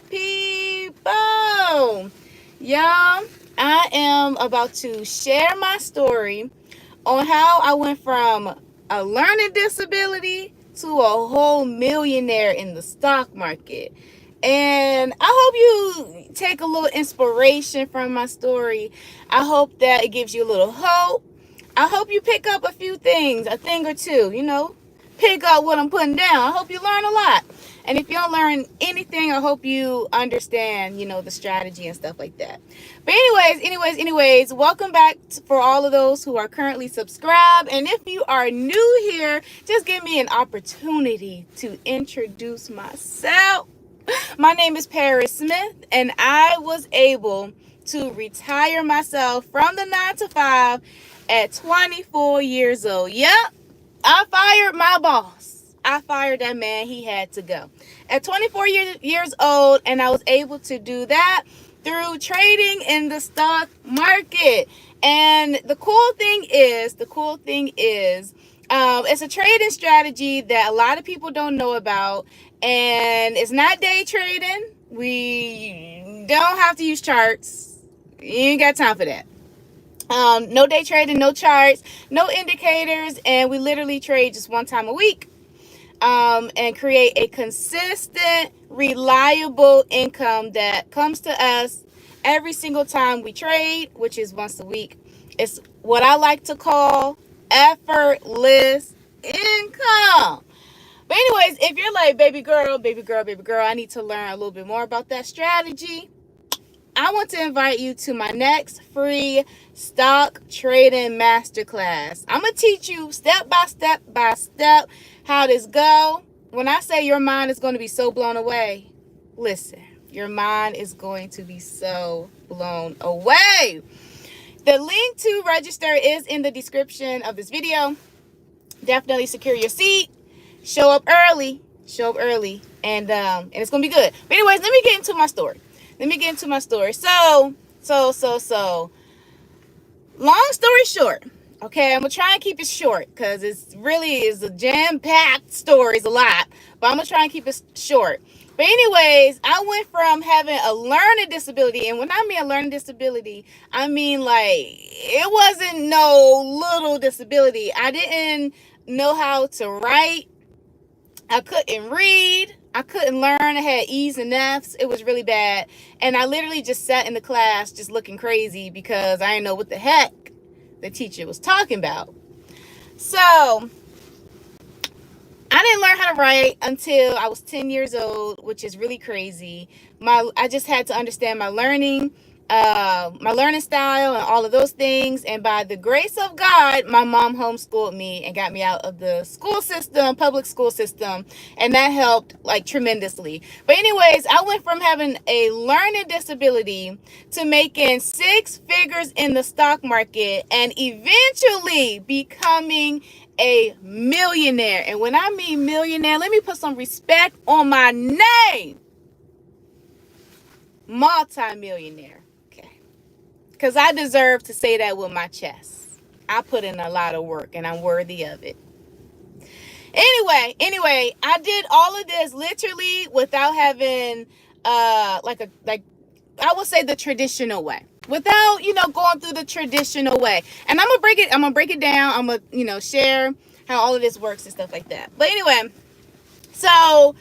People. Y'all, I am about to share my story on how I went from a learning disability to a whole millionaire in the stock market. And I hope you take a little inspiration from my story. I hope that it gives you a little hope. I hope you pick up a few things, a thing or two, pick up what I'm putting down. I hope you learn a lot. And if you don't learn anything, I hope you understand, the strategy and stuff like that. But anyways, welcome back for all of those who are currently subscribed. And if you are new here, just give me an opportunity to introduce myself. My name is Paris Smith, and I was able to retire myself from the 9 to 5 at 24 years old. Yep, I fired my boss. I fired that man. He had to go. At 24 years old, and I was able to do that through trading in the stock market. And the cool thing is, it's a trading strategy that a lot of people don't know about, and it's not day trading. We don't have to use charts. You ain't got time for that. No day trading, no charts, no indicators, and we literally trade just one time a week, and create a consistent, reliable income that comes to us every single time we trade, which is once a week. It's what I like to call effortless income. But anyways, if you're like, baby girl, I need to learn a little bit more about that strategy, I want to invite you to my next free stock trading masterclass. I'm going to teach you step by step how this go. When I say your mind is going to be so blown away, listen, your mind is going to be so blown away. The link to register is in the description of this video. Definitely secure your seat. Show up early, and it's going to be good. But anyways, let me get into my story. So, long story short, okay, I'm going to try and keep it short because it's really is a jam-packed story. It's a lot, but I'm going to try and keep it short. But anyways, I went from having a learning disability, and when I mean a learning disability, I mean like it wasn't no little disability. I didn't know how to write. I couldn't read. I couldn't learn. I had E's and F's. It was really bad. And I literally just sat in the class just looking crazy because I didn't know what the heck the teacher was talking about. So I didn't learn how to write until I was 10 years old, which is really crazy. I just had to understand my learning style and all of those things. And by the grace of God, my mom homeschooled me and got me out of the public school system. And that helped like tremendously. But anyways, I went from having a learning disability to making 6 figures in the stock market and eventually becoming a millionaire. And when I mean millionaire, let me put some respect on my name. Multi-millionaire. Because I deserve to say that with my chest. I put in a lot of work and I'm worthy of it. Anyway, I did all of this literally without having I would say the traditional way. Without, going through the traditional way. And I'm gonna break it down. I'm gonna, share how all of this works and stuff like that. But anyway, so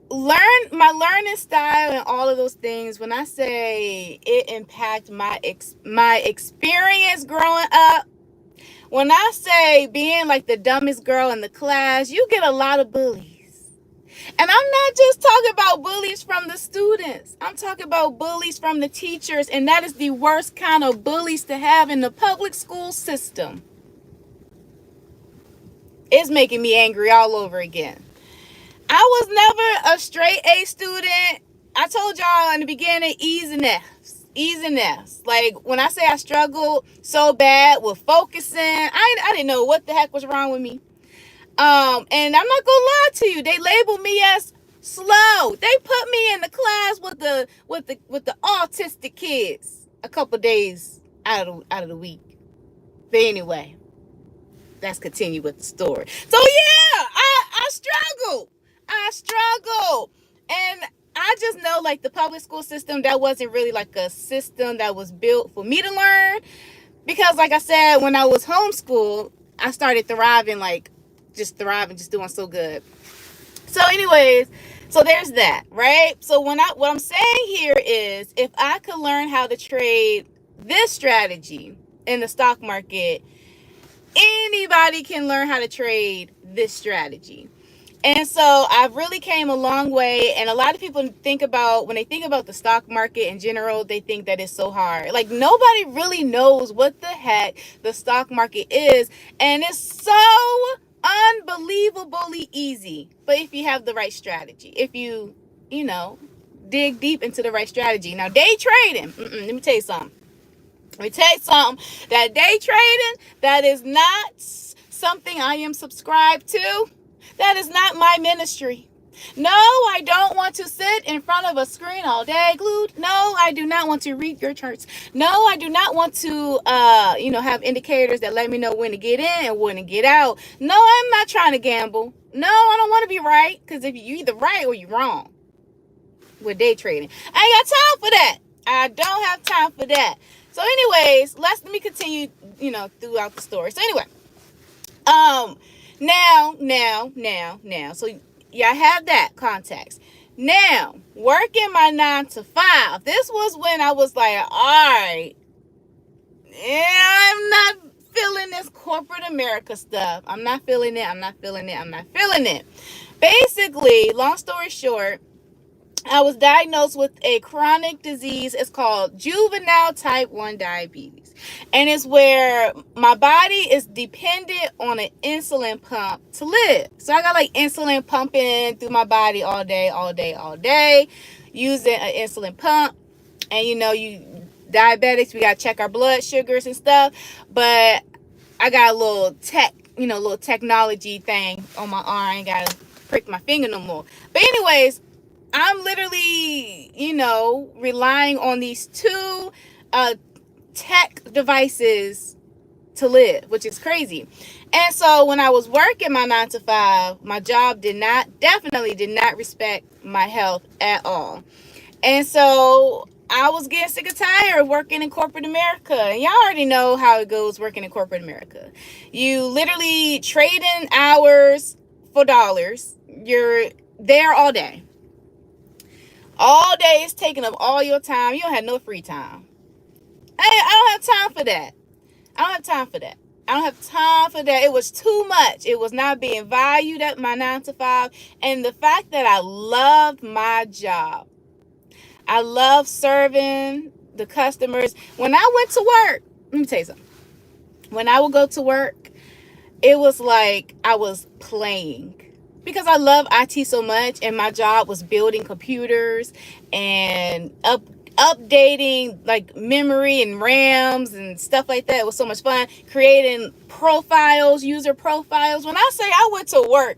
my learning style and all of those things, when I say it impacted my experience growing up, when I say being like the dumbest girl in the class, you get a lot of bullies. And I'm not just talking about bullies from the students. I'm talking about bullies from the teachers, and that is the worst kind of bullies to have in the public school system. It's making me angry all over again. I was never a straight A student. I told y'all in the beginning, E's and F's. Like when I say I struggled so bad with focusing, I didn't know what the heck was wrong with me. And I'm not gonna lie to you, they labeled me as slow. They put me in the class with the autistic kids a couple days out of the week. But anyway, let's continue with the story. So yeah, I struggled. And I just know, like, the public school system, that wasn't really like a system that was built for me to learn. Because, like I said, when I was homeschooled, I started thriving, just thriving, just doing so good. So, anyways, so there's that, right? So what I'm saying here is, if I could learn how to trade this strategy in the stock market, anybody can learn how to trade this strategy. And so I've really came a long way. And a lot of people when they think about the stock market in general, they think that it's so hard. Like, nobody really knows what the heck the stock market is. And it's so unbelievably easy. But if you have the right strategy, if you dig deep into the right strategy. Now, day trading, let me tell you something. That day trading, that is not something I am subscribed to. That is not my ministry. No, I don't want to sit in front of a screen all day glued. No, I do not want to read your charts. No, I do not want to, have indicators that let me know when to get in and when to get out. No, I'm not trying to gamble. No, I don't want to be right, because if you're either right or you're wrong with day trading, I ain't got time for that. I don't have time for that. So anyways, let me continue, throughout the story. So anyway, now. So yeah, I have that context. Now, working my 9 to 5. This was when I was like, all right, I'm not feeling this corporate America stuff. I'm not feeling it. Basically, long story short, I was diagnosed with a chronic disease. It's called juvenile type 1 diabetes. And it's where my body is dependent on an insulin pump to live. So I got like insulin pumping through my body all day, using an insulin pump. And you diabetics, we got to check our blood sugars and stuff. But I got a little technology thing on my arm. I ain't got to prick my finger no more. But anyways, I'm literally, relying on these two tech devices to live, which is crazy. And so when I was working my 9 to 5, my job definitely did not respect my health at all. And so I was getting sick and tired of working in corporate America. And y'all already know how it goes working in corporate America. You literally trade in hours for dollars. You're there all day. All day is taking up all your time. You don't have no free time. I don't have time for that. It was too much. It was not being valued at my 9 to 5. And the fact that I loved my job. I love serving the customers. When I went to work, let me tell you something. When I would go to work, it was like I was playing. Because I love IT so much, and my job was building computers and updating like memory and RAMs and stuff like that. It was so much fun. Creating profiles, user profiles. When I say I went to work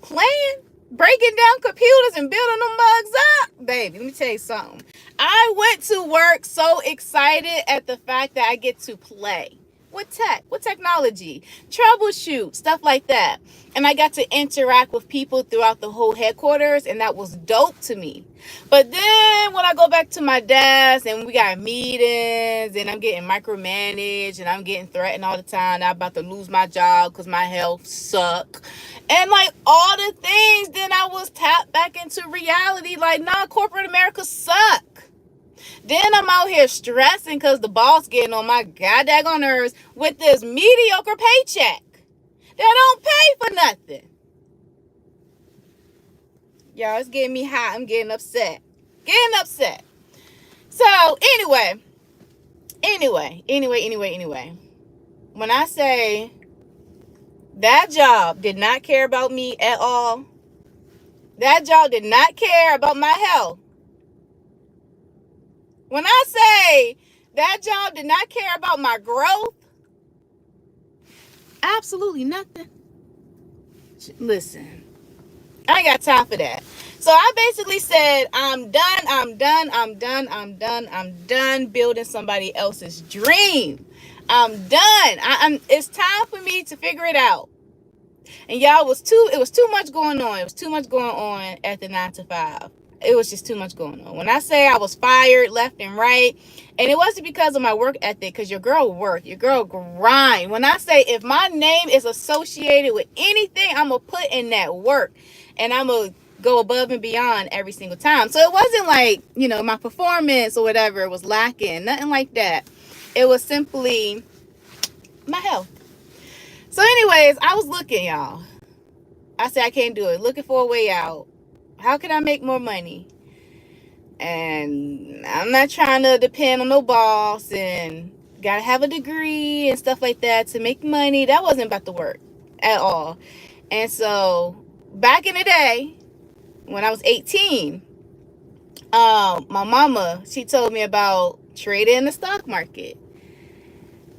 playing, breaking down computers and building them bugs up, baby, let me tell you something. I went to work so excited at the fact that I get to play with technology, troubleshoot, stuff like that. And I got to interact with people throughout the whole headquarters, and that was dope to me. But then when I go back to my desk and we got meetings and I'm getting micromanaged and I'm getting threatened all the time, I'm about to lose my job because my health suck. And like all the things, then I was tapped back into reality. Like, nah, corporate America suck. Then I'm out here stressing because the boss getting on my goddamn nerves with this mediocre paycheck that don't pay for nothing. Y'all, it's getting me hot. I'm getting upset. So anyway. When I say that job did not care about me at all, that job did not care about my health. When I say that job did not care about my growth, absolutely nothing. Listen, I ain't got time for that. So I basically said, I'm done building somebody else's dream. I'm done. It's time for me to figure it out. And y'all, it was too much going on. It was too much going on at the 9 to 5. It was just too much going on. When I say I was fired left and right, and it wasn't because of my work ethic, because your girl work, your girl grind. When I say if my name is associated with anything, I'm going to put in that work. And I'm going to go above and beyond every single time. So it wasn't like, my performance or whatever was lacking. Nothing like that. It was simply my health. So anyways, I was looking, y'all. I said I can't do it. Looking for a way out. How can I make more money? And I'm not trying to depend on no boss and gotta have a degree and stuff like that to make money. That wasn't about to work at all. And so back in the day, when I was 18, my mama, she told me about trading in the stock market.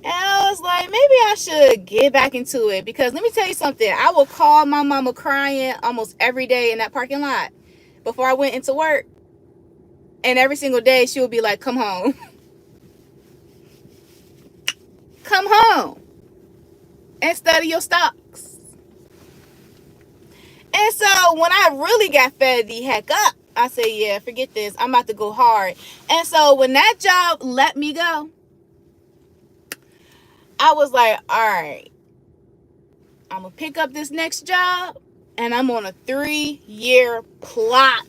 And I was like, maybe I should get back into it, because let me tell you something. I would call my mama crying almost every day in that parking lot before I went into work. And every single day she would be like, come home. Come home and study your stocks. And so when I really got fed the heck up, I said, yeah, forget this. I'm about to go hard. And so when that job let me go, I was like, all right, I'm going to pick up this next job, and I'm on a 3-year plot,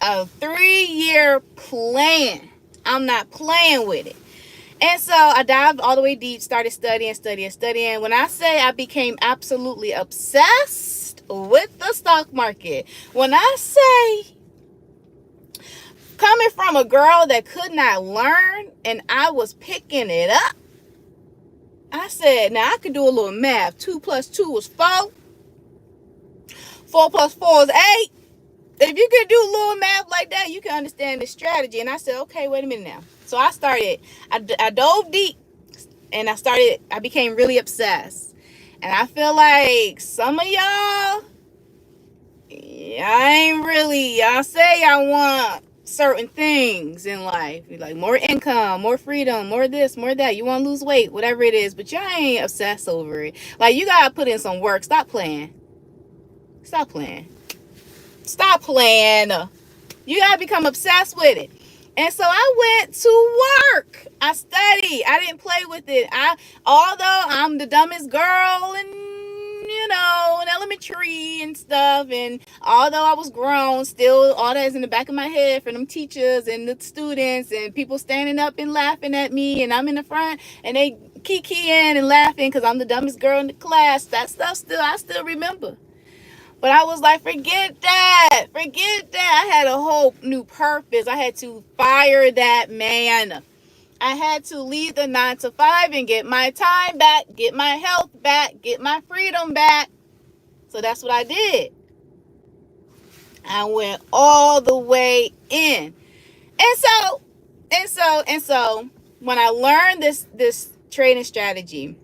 a 3-year plan. I'm not playing with it. And so I dived all the way deep, started studying. When I say I became absolutely obsessed with the stock market, when I say coming from a girl that could not learn and I was picking it up, I said, now I could do a little math. 2 plus 2 is 4. 4 plus 4 is 8. If you could do a little math like that, you can understand the strategy. And I said, okay, wait a minute now. So I dove deep, and I became really obsessed. And I feel like some of y'all y'all say y'all want certain things in life, like more income, more freedom, more this, more that. You want to lose weight, whatever it is, but y'all ain't obsessed over it. Like, you gotta put in some work. Stop playing. You gotta become obsessed with it. And so I went to work. I studied. I didn't play with it. Although I'm the dumbest girl in elementary and stuff, and although I was grown, still all that is in the back of my head for them teachers and the students and people standing up and laughing at me, and I'm in the front and they kikiing and laughing because I'm the dumbest girl in the class. That stuff I still remember. But I was like, forget that. I had a whole new purpose. I had to fire that man. I had to leave the 9 to 5 and get my time back, get my health back, get my freedom back. So that's what I did. I went all the way in. And so when I learned this trading strategy,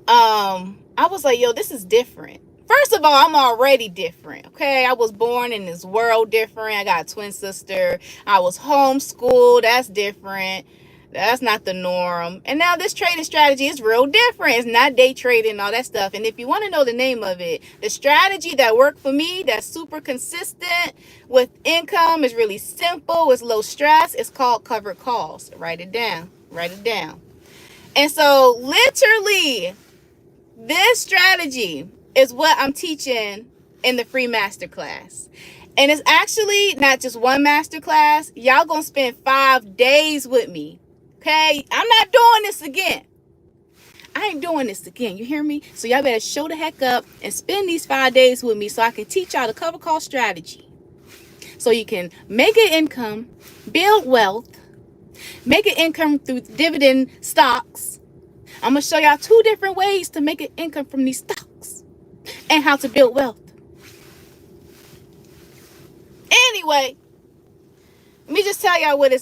I was like, yo, this is different. First of all, I'm already different, okay? I was born in this world different. I got a twin sister. I was homeschooled. That's different. That's not the norm. And now this trading strategy is real different. It's not day trading and all that stuff. And if you want to know the name of it, the strategy that worked for me, that's super consistent with income, is really simple. It's low stress. It's called covered calls. Write it down. And so literally, this strategy is what I'm teaching in the free masterclass. And it's actually not just one masterclass. Y'all gonna spend 5 days with me. Okay? I'm not doing this again. I ain't doing this again. You hear me? So y'all better show the heck up and spend these 5 days with me so I can teach y'all the cover call strategy. So you can make an income, build wealth, make an income through dividend stocks. I'm gonna show y'all 2 different ways to make an income from these stocks and how to build wealth. Anyway, let me just tell y'all the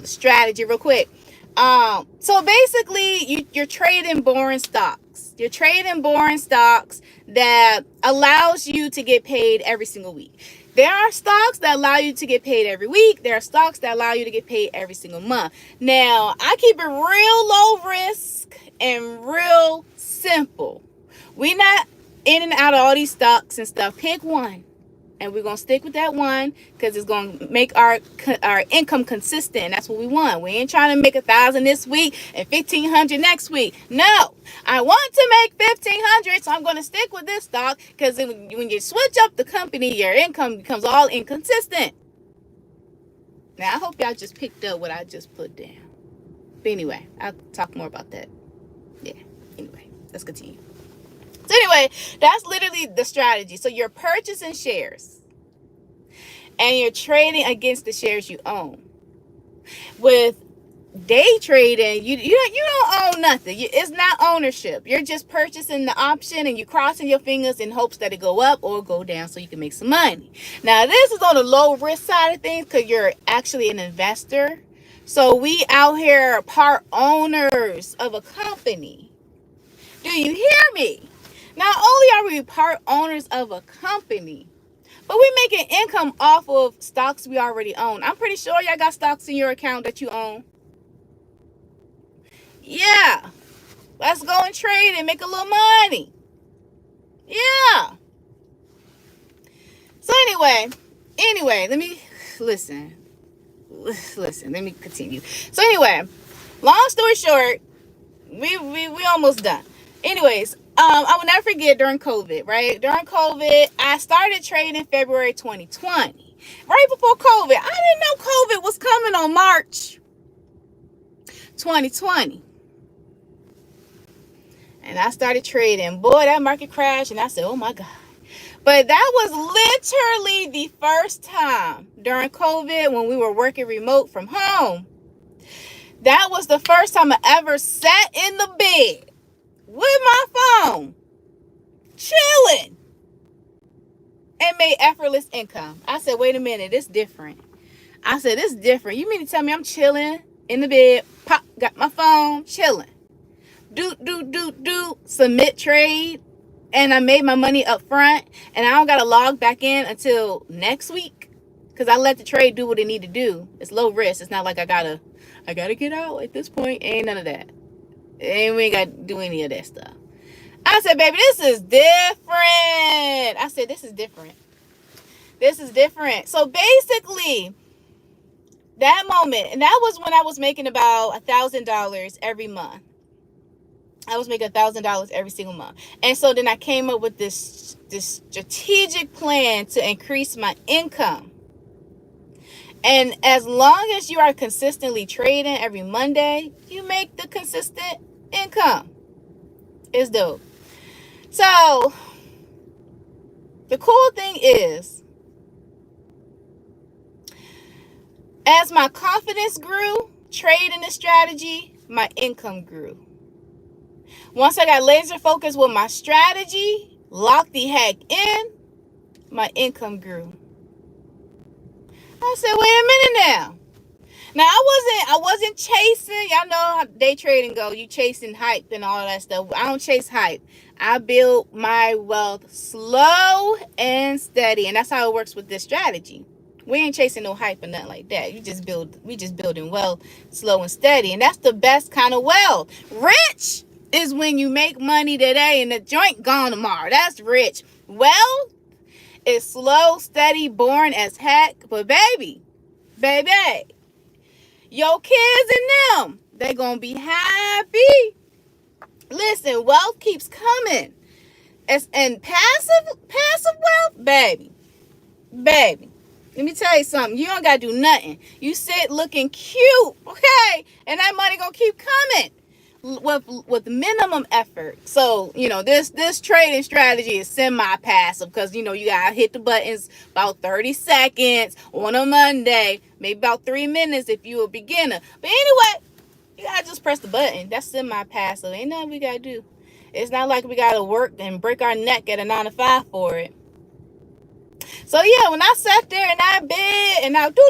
strategy real quick. So basically you're trading boring stocks. You're trading boring stocks that allows you to get paid every single week. There are stocks that allow you to get paid every week. There are stocks that allow you to get paid every single month. Now, I keep it real low risk and real simple. We not in and out of all these stocks and stuff. Pick one. And we're going to stick with that one because it's going to make our income consistent. That's what we want. We ain't trying to make 1,000 this week and 1,500 next week. No, I want to make 1,500, so I'm going to stick with this stock because when you switch up the company, your income becomes all inconsistent. Now, I hope y'all just picked up what I just put down. But anyway, I'll talk more about that. Yeah, anyway, let's continue. So anyway, that's literally the strategy. So you're purchasing shares and you're trading against the shares you own. With day trading, you don't own nothing. It's not ownership. You're just purchasing the option and you're crossing your fingers in hopes that it go up or go down so you can make some money. Now, this is on the low risk side of things because you're actually an investor. So we out here part owners of a company. Do you hear me? Not only are we part owners of a company, but we're making income off of stocks we already own. I'm pretty sure y'all got stocks in your account that you own. Yeah. Let's go and trade and make a little money. Yeah. So anyway, let me listen, let me continue. So anyway, long story short, we almost done. Anyways, I will never forget during COVID, right? During COVID, I started trading February 2020. Right before COVID. I didn't know COVID was coming on March 2020. And I started trading. Boy, that market crashed and I said, oh my God. But that was literally the first time during COVID when we were working remote from home. That was the first time I ever sat in the bed with my phone, chilling, and made effortless income. I said, wait a minute, it's different. I said, it's different. You mean to tell me I'm chilling in the bed, pop, got my phone, chilling. Do, submit trade, and I made my money up front, and I don't got to log back in until next week because I let the trade do what it need to do. It's low risk. It's not like I gotta get out at this point. Ain't none of that. And we ain't got to do any of that stuff. I said, baby, this is different. I said, this is different. This is different. So basically, that moment, and that was when I was making about $1,000 every month. I was making $1,000 every single month. And so then I came up with this strategic plan to increase my income. And as long as you are consistently trading every Monday, you make the consistent income. It's dope. So the cool thing is, as my confidence grew, trading the strategy, my income grew. Once I got laser focused with my strategy, locked the heck in, my income grew. I said, wait a minute now. Now I wasn't chasing. Y'all know how day trading go. You chasing hype and all that stuff. I don't chase hype. I build my wealth slow and steady, and that's how it works with this strategy. We ain't chasing no hype or nothing like that. We just building wealth slow and steady, and that's the best kind of wealth. Rich is when you make money today and the joint gone tomorrow. That's rich. Wealth is slow, steady, boring as heck. But baby, your kids and them, they gonna be happy. Listen, wealth keeps coming. And passive wealth, baby. Let me tell you something. You don't gotta do nothing. You sit looking cute, okay? And that money gonna keep coming with minimum effort. So, this trading strategy is semi-passive because, you gotta hit the buttons about 30 seconds on a Monday, maybe about 3 minutes if you're a beginner. But anyway, you gotta just press the button. That's semi-passive. Ain't nothing we gotta do. It's not like we gotta work and break our neck at a 9 to 5 for it. So yeah, when I sat there in that bed and I do,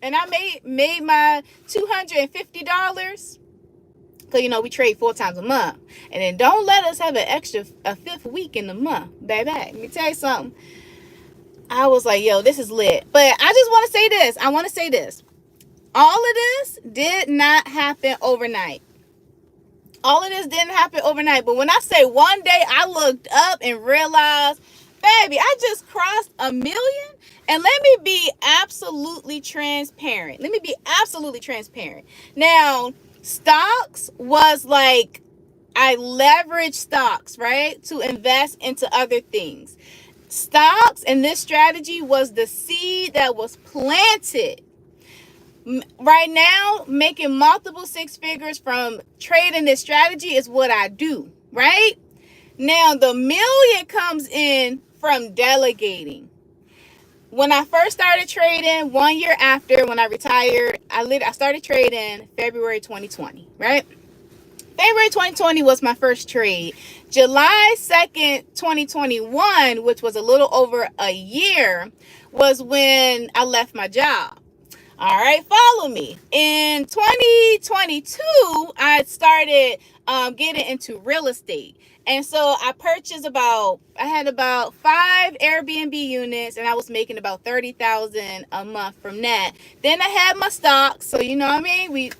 and I made my $250, because we trade 4 times a month. And then don't let us have a fifth week in the month, baby. Let me tell you something. I was like, yo, this is lit. But I just want to say this. I want to say this. All of this did not happen overnight. All of this didn't happen overnight. But when I say one day I looked up and realized, baby, I just crossed 1,000,000. And let me be absolutely transparent. Now, stocks was like, I leveraged stocks, right, to invest into other things. Stocks and this strategy was the seed that was planted. Right now, making multiple six figures from trading this strategy is what I do, right? Now, the million comes in from delegating. When I first started trading, 1 year after when I retired, I started trading February 2020, right? February 2020 was my first trade. July 2nd, 2021, which was a little over a year, was when I left my job. All right, follow me. In 2022, I started getting into real estate. And so I had about 5 Airbnb units, and I was making about $30,000 a month from that. Then I had my stocks. So you know what I mean?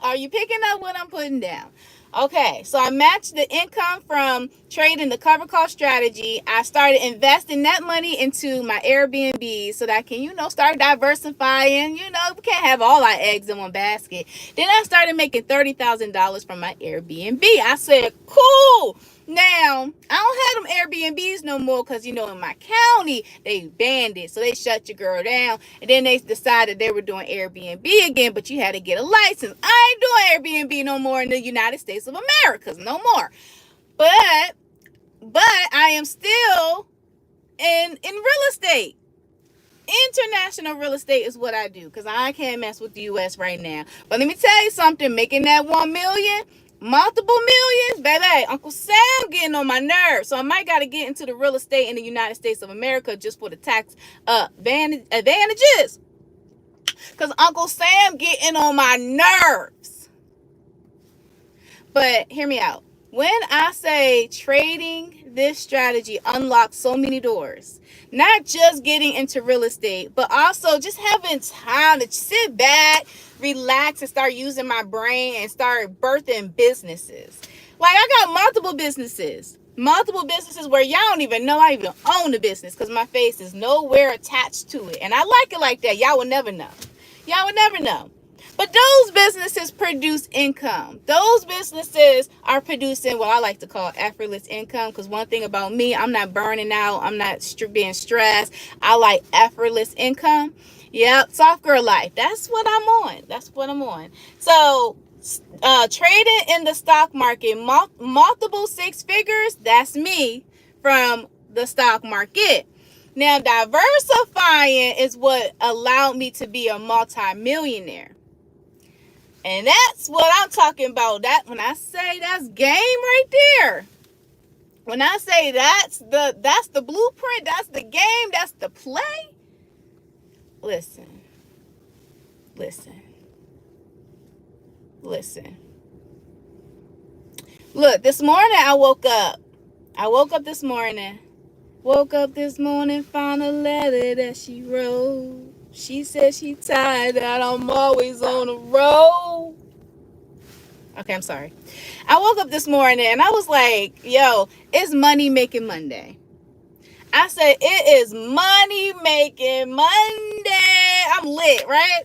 Are you picking up what I'm putting down? Okay, so I matched the income from trading the cover call strategy. I started investing that money into my Airbnb so that I can, start diversifying. We can't have all our eggs in one basket. Then I started making $30,000 from my Airbnb. I said, cool. Now, I don't have them Airbnbs no more because, in my county, they banned it. So they shut your girl down. And then they decided they were doing Airbnb again, but you had to get a license. I ain't doing Airbnb no more in the United States of America. No more. But I am still in real estate. International real estate is what I do because I can't mess with the U.S. right now. But let me tell you something. Making that 1 million, multiple millions, baby, Uncle Sam getting on my nerves. So I might got to get into the real estate in the United States of America just for the tax advantages. Because Uncle Sam getting on my nerves. But hear me out. When I say trading this strategy unlocks so many doors, not just getting into real estate, but also just having time to sit back, relax, and start using my brain and start birthing businesses. Like I got multiple businesses where y'all don't even know I even own the business because my face is nowhere attached to it. And I like it like that. Y'all will never know. But those businesses produce income. Those businesses are producing what I like to call effortless income. Because one thing about me, I'm not burning out. I'm not being stressed. I like effortless income. Yep, soft girl life. That's what I'm on. So trading in the stock market, multiple six figures, that's me from the stock market. Now, diversifying is what allowed me to be a multi-millionaire. And that's what I'm talking about. That when I say that's game right there. When I say that's the blueprint, that's the game, that's the play. Listen. Look, this morning I woke up. This morning, found a letter that she wrote. She said she tired that I'm always on the road. Okay, I'm sorry. I woke up this morning and I was like, yo, it's money making Monday. I said, it is money making Monday. I'm lit, right?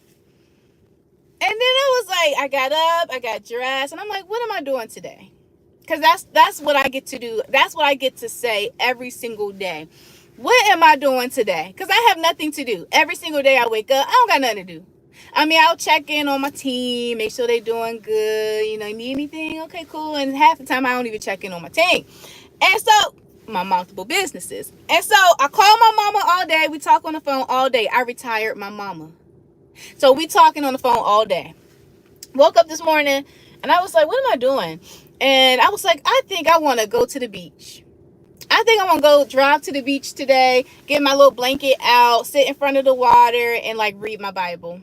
And then I was like, I got up, I got dressed, and I'm like, what am I doing today? Because that's what I get to do. That's what I get to say every single day. What am I doing today? Because I have nothing to do. Every single day I wake up, I don't got nothing to do. I mean, I'll check in on my team, make sure they're doing good. Need anything? Okay, cool. And half the time I don't even check in on my team. And so, my multiple businesses. And so, I call my mama all day. We talk on the phone all day. I retired my mama. So, we talking on the phone all day. Woke up this morning, and I was like, what am I doing? And I was like, I think I want to go to the beach. I think I'm going to go drive to the beach today, get my little blanket out, sit in front of the water, and, read my Bible.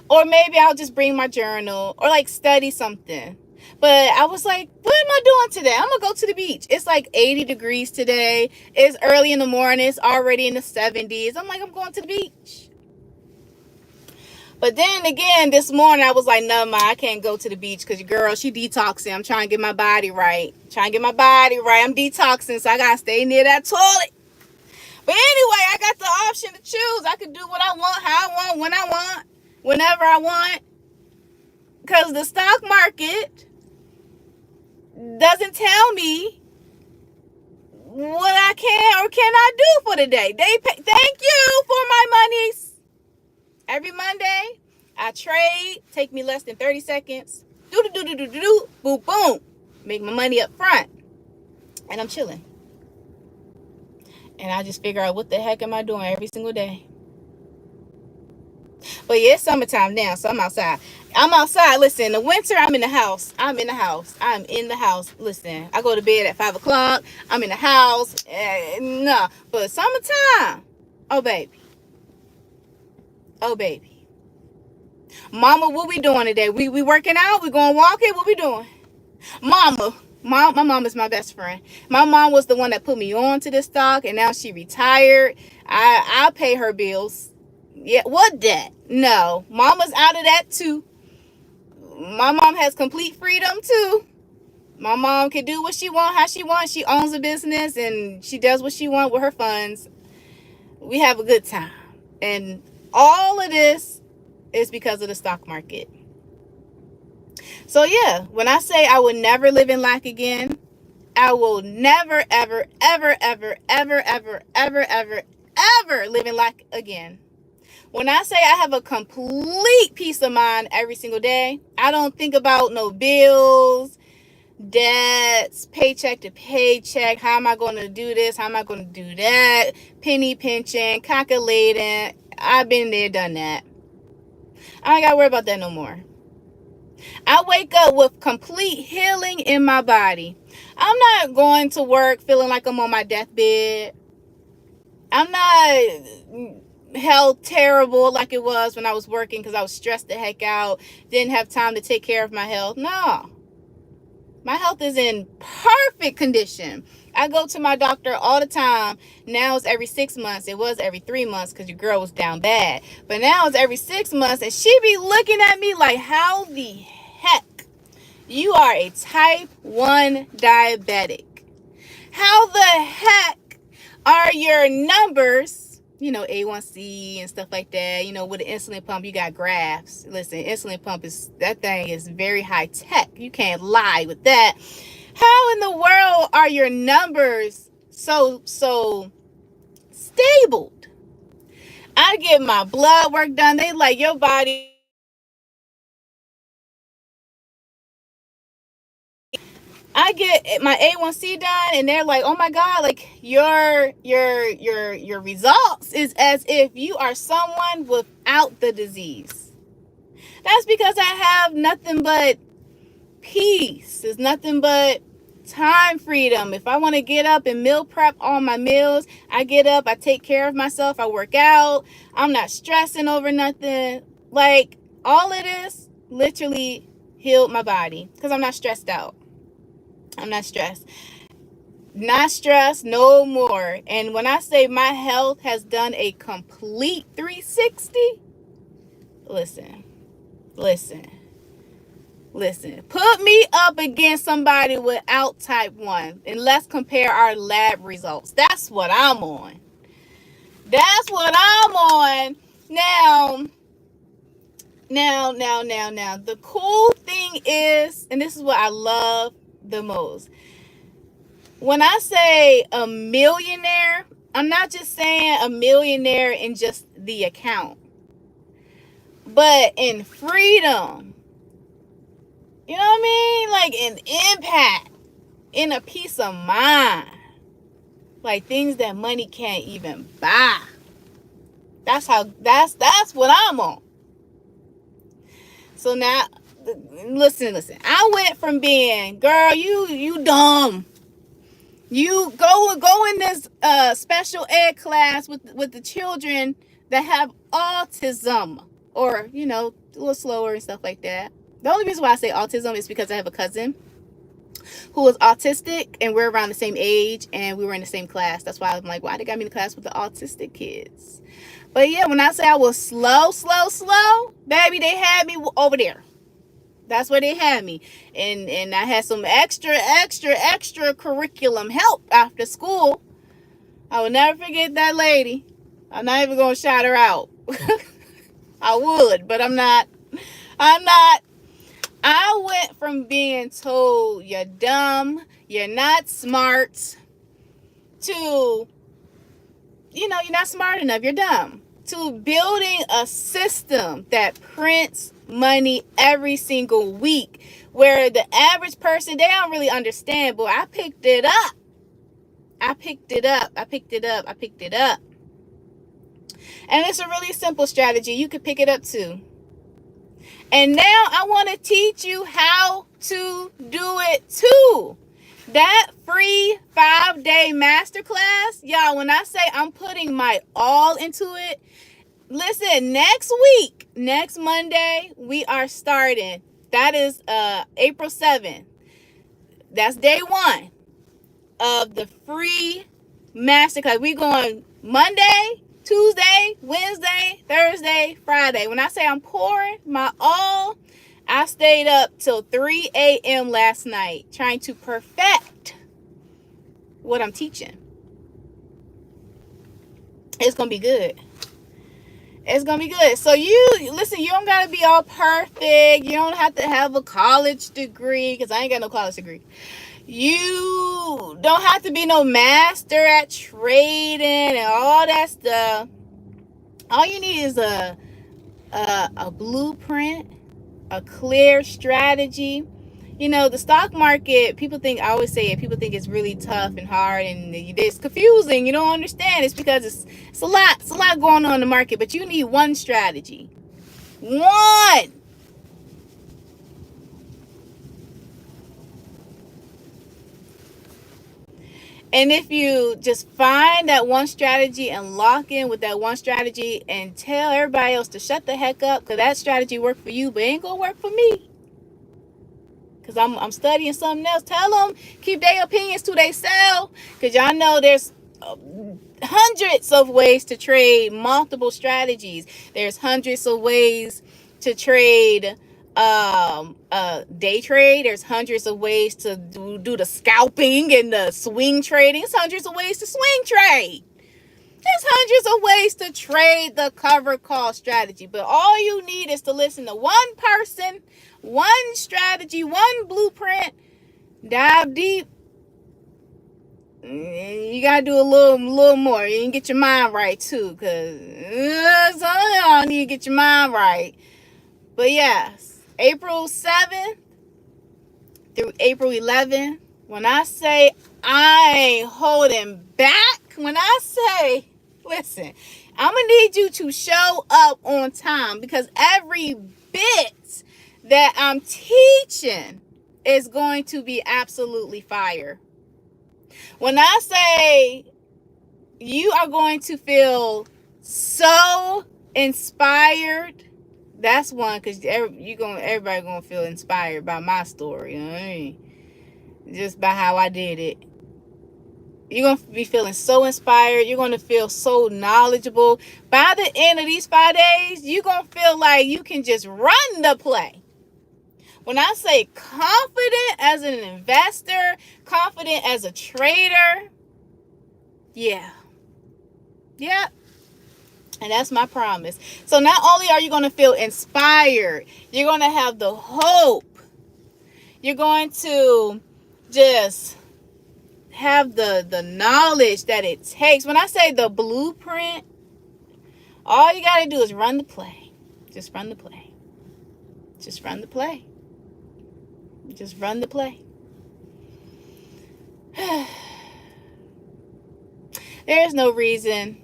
Or maybe I'll just bring my journal or, study something. But I was like, what am I doing today? I'm going to go to the beach. It's 80 degrees today. It's early in the morning. It's already in the 70s. I'm like, I'm going to the beach. But then again, this morning I was like, no, ma, I can't go to the beach because your girl, she detoxing. I'm trying to get my body right. I'm detoxing, so I got to stay near that toilet. But anyway, I got the option to choose. I could do what I want, how I want, when I want, whenever I want. Because the stock market doesn't tell me what I can or cannot do for the day. Thank you for my monies. Every Monday, I trade. Take me less than 30 seconds. Do, boom, boom. Make my money up front. And I'm chilling. And I just figure out what the heck am I doing every single day. But yeah, it's summertime now, so I'm outside. Listen, in the winter, I'm in the house. Listen, I go to bed at 5 o'clock. I'm in the house. No. But summertime. Oh, baby. Mama, what we doing today? We working out? We going walking? What we doing? My mom is my best friend. My mom was the one that put me on to this stock, and now she retired. I pay her bills. Yeah, what that? No, mama's out of that too. My mom has complete freedom too. My mom can do what she wants, how she wants. She owns a business and she does what she wants with her funds. We have a good time. And all of this is because of the stock market. So yeah, when I say I will never live in lack again, I will never, ever, ever, ever, ever, ever, ever, ever, ever live in lack again. When I say I have a complete peace of mind every single day, I don't think about no bills, debts, paycheck to paycheck. How am I going to do this? How am I going to do that? Penny pinching, calculating. I've been there, done that. I ain't got to worry about that no more. I wake up with complete healing in my body. I'm not going to work feeling like I'm on my deathbed. I'm not held terrible like it was when I was working because I was stressed the heck out, didn't have time to take care of my health. No, my health is in perfect condition. I go to my doctor all the time. Now it's every 6 months. It was every 3 months because your girl was down bad, but now it's every 6 months, and she be looking at me like, how the heck you are a type 1 diabetic? How the heck are your numbers, A1C and stuff like that? With an insulin pump, you got graphs. Listen, insulin pump that thing is very high tech. You can't lie with that. How in the world are your numbers so stable? I get my blood work done. They like, your body. I get my A1C done, and they're like, oh my God, like your results is as if you are someone without the disease. That's because I have nothing but peace. It's nothing but time freedom. If I want to get up and meal prep all my meals, I get up, I take care of myself, I work out. I'm not stressing over nothing. Like, all of this literally healed my body because I'm not stressed out. I'm not stressed. Not stressed no more. And when I say my health has done a complete 360, listen. Put me up against somebody without type 1 and let's compare our lab results. That's what I'm on. Now, the cool thing is, and this is what I love the most. When I say a millionaire, I'm not just saying a millionaire in just the account, but in freedom. You know what I mean? Like in impact, in a peace of mind. Like things that money can't even buy. That's what I'm on. So now, listen. I went from being, girl, you dumb. You go in this special ed class with the children that have autism, or a little slower and stuff like that. The only reason why I say autism is because I have a cousin who was autistic, and we're around the same age, and we were in the same class. That's why I'm like, why they got me in the class with the autistic kids? But yeah, when I say I was slow, baby, they had me over there. That's where they had me. And I had some extra curriculum help after school. I will never forget that lady. I'm not even going to shout her out. I would, but I'm not. I went from being told you're dumb, you're not smart, to, you're not smart enough, you're dumb, to building a system that prints money every single week, where the average person, they don't really understand, but I picked it up. And it's a really simple strategy. You could pick it up too. And now I want to teach you how to do it too. That free 5-day masterclass, y'all, when I say I'm putting my all into it, listen, next week, next Monday, we are starting. That is April 7th. That's day 1 of the free masterclass. We going Monday, Tuesday, Wednesday, Thursday, Friday. When I say I'm pouring my all, I stayed up till 3 a.m. last night trying to perfect what I'm teaching. It's going to be good. It's going to be good. So listen, you don't got to be all perfect. You don't have to have a college degree, because I ain't got no college degree. You don't have to be no master at trading and all that stuff. All you need is a blueprint, a clear strategy. The stock market, people think it's really tough and hard, and it's confusing. You don't understand. It's because it's a lot going on in the market, but you need one strategy. One. And if you just find that one strategy and lock in with that one strategy and tell everybody else to shut the heck up, because that strategy worked for you, but it ain't going to work for me, because I'm studying something else. Tell them, keep their opinions to themselves, because y'all know there's hundreds of ways to trade multiple strategies. There's hundreds of ways to trade day trade. There's hundreds of ways to do the scalping and the swing trading. There's hundreds of ways to swing trade. There's hundreds of ways to trade the cover call strategy. But all you need is to listen to one person, one strategy, one blueprint, dive deep. You gotta do a little more. You can get your mind right too, because some of y'all need to get your mind right. But yes, April 7th through April 11th. When I say I ain't holding back, when I say, listen, I'm gonna need you to show up on time, because every bit that I'm teaching is going to be absolutely fire. When I say you are going to feel so inspired, that's one, because everybody gonna feel inspired by my story. Just by how I did it. You're gonna be feeling so inspired. You're gonna feel so knowledgeable. By the end of these 5 days, you're gonna feel like you can just run the play. When I say confident as an investor, confident as a trader, yeah. And that's my promise. So not only are you going to feel inspired, you're going to have the hope. You're going to just have the knowledge that it takes. When I say the blueprint, all you got to do is run the play. Just run the play. Just run the play. Just run the play. There's no reason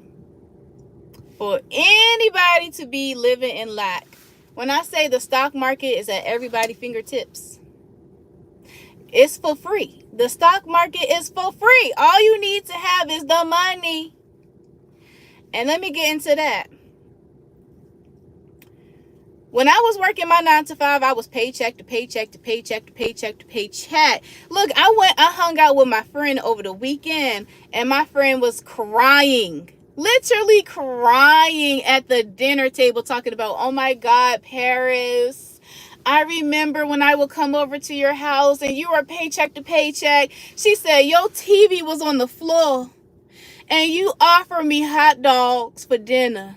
for anybody to be living in lack. When I say the stock market is at everybody's fingertips, it's for free. The stock market is for free. All you need to have is the money. And let me get into that. When I was working my 9 to 5, I was paycheck to paycheck to paycheck to paycheck to paycheck. Look, I hung out with my friend over the weekend, and my friend was crying, literally crying at the dinner table, talking about, oh my God, Paris, I remember when I would come over to your house and you were paycheck to paycheck. She said, your TV was on the floor and you offered me hot dogs for dinner.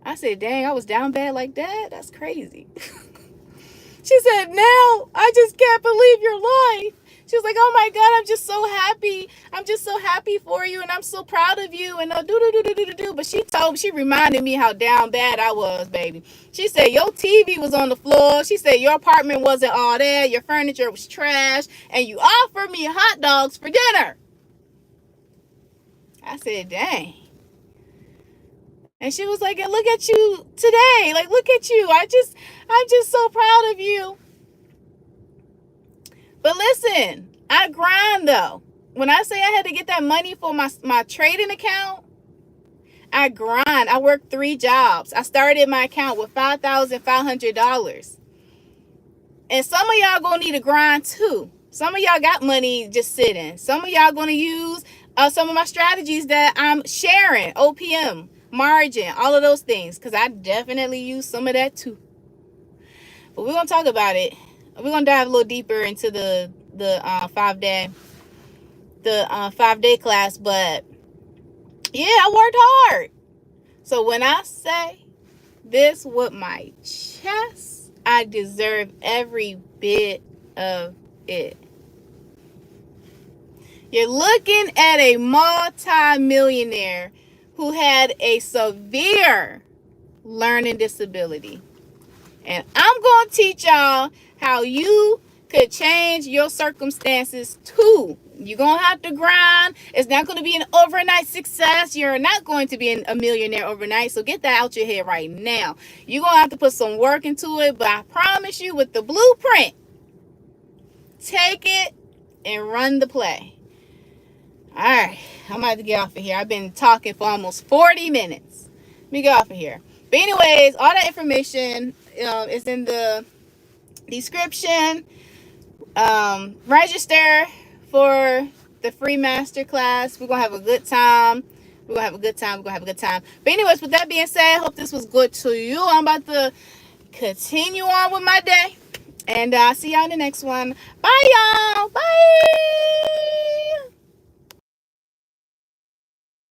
I said, dang, I was down bad like that? That's crazy. She said, now I just can't believe your life. She was like, oh my God, I'm just so happy. I'm just so happy for you, and I'm so proud of you. And But she reminded me how down bad I was, baby. She said, your TV was on the floor. She said, your apartment wasn't all there. Your furniture was trash. And you offered me hot dogs for dinner. I said, dang. And she was like, and look at you today. Like, look at you. I'm just so proud of you. But listen, I grind though. When I say I had to get that money for my trading account, I grind. I worked 3 jobs. I started my account with $5,500. And some of y'all gonna need to grind too. Some of y'all got money just sitting. Some of y'all gonna use some of my strategies that I'm sharing, OPM, margin, all of those things, because I definitely use some of that too. But we're gonna talk about it. We're gonna dive a little deeper into the 5-day class. But yeah, I worked hard. So when I say this with my chest, I deserve every bit of it. You're looking at a multi-millionaire who had a severe learning disability. And I'm going to teach y'all how you could change your circumstances too. You're going to have to grind. It's not going to be an overnight success. You're not going to be a millionaire overnight. So get that out your head right now. You're going to have to put some work into it. But I promise you, with the blueprint, take it and run the play. All right. I'm about to get off of here. I've been talking for almost 40 minutes. Let me get off of here. But anyways, all that information is in the description. Register for the free masterclass. We're gonna have a good time. But anyways, with that being said, I hope this was good to you. I'm about to continue on with my day, and I'll see y'all in the next one. Bye, y'all. Bye.